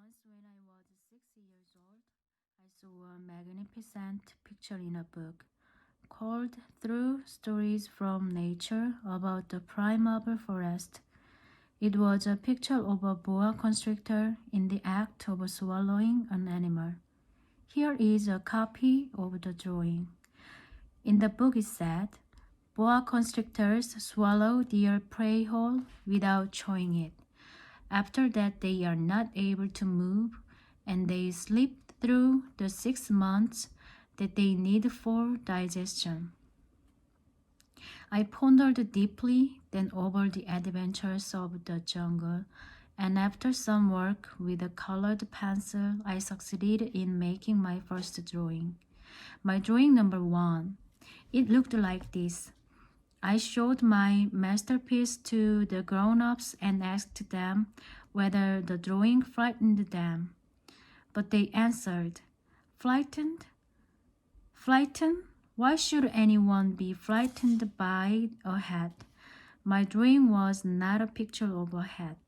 Once when I was 6 years old, I saw a magnificent picture in a book called Through Stories from Nature about the primeval forest. It was a picture of a boa constrictor in the act of swallowing an animal. Here is a copy of the drawing. In the book it said, boa constrictors swallow their prey whole without chewing it. After that, they are not able to move, and they sleep through the 6 months that they need for digestion. I pondered deeply then over the adventures of the jungle, and after some work with a colored pencil, I succeeded in making my first drawing. My drawing number 1. It looked like this. I showed my masterpiece to the grown-ups and asked them whether the drawing frightened them. But they answered, "Frightened? Frightened? Why should anyone be frightened by a hat?" My drawing was not a picture of a hat.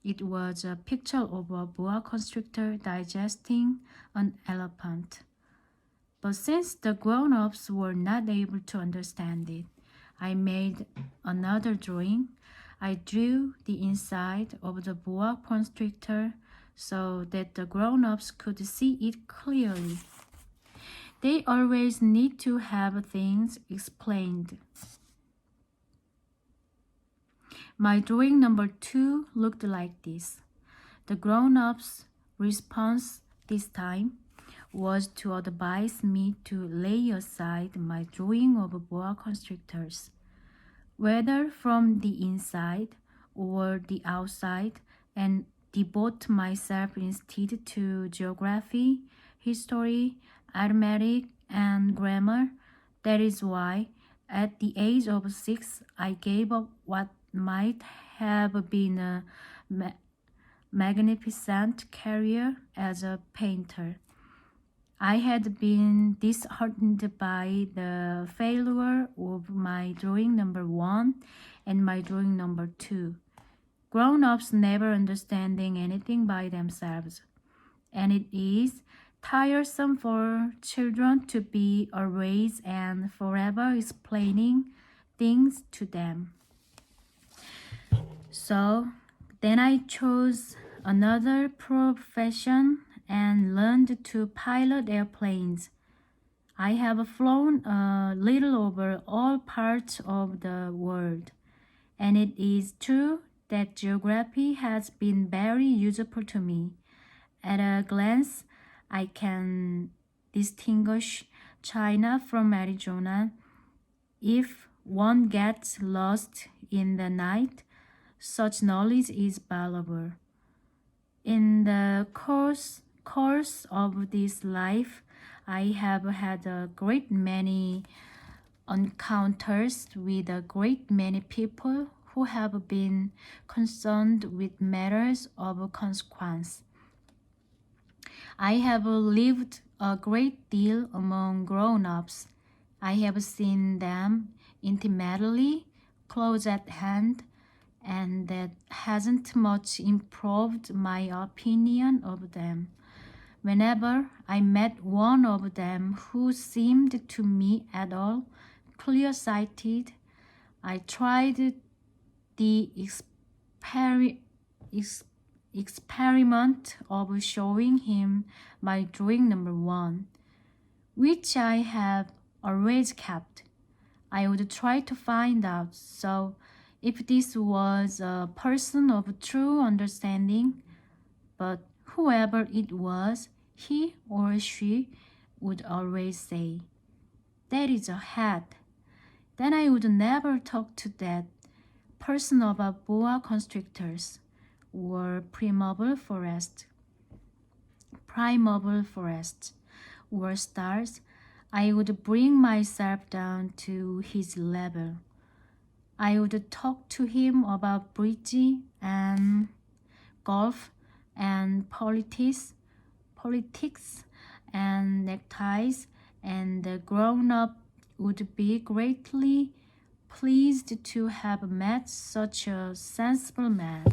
It was a picture of a boa constrictor digesting an elephant. But since the grown-ups were not able to understand it, I made another drawing. I drew the inside of the boa constrictor so that the grown-ups could see it clearly. They always need to have things explained. My drawing number 2 looked like this. The grown-ups' response this time was to advise me to lay aside my drawing of boa constrictors, whether from the inside or the outside, and devote myself instead to geography, history, arithmetic, and grammar. That is why, at the age of 6, I gave up what might have been a magnificent career as a painter. I had been disheartened by the failure of my drawing number 1 and my drawing number 2. Grown-ups never understanding anything by themselves, and it is tiresome for children to be always and forever explaining things to them. So then I chose another profession and learned to pilot airplanes. I have flown a little over all parts of the world, and it is true that geography has been very useful to me. At a glance, I can distinguish China from Arizona. If one gets lost in the night, such knowledge is valuable. In the course of this life, I have had a great many encounters with a great many people who have been concerned with matters of consequence. I have lived a great deal among grown-ups. I have seen them intimately, close at hand, and that hasn't much improved my opinion of them. Whenever I met one of them who seemed to me at all clear-sighted, I tried the experiment of showing him my drawing number 1, which I have always kept. I would try to find out if this was a person of true understanding, but whoever it was, he or she would always say, "That is a hat." Then I would never talk to that person about boa constrictors or primeval forest or stars. I would bring myself down to his level. I would talk to him about bridge and golf and politics and neckties, and the grown-up would be greatly pleased to have met such a sensible man.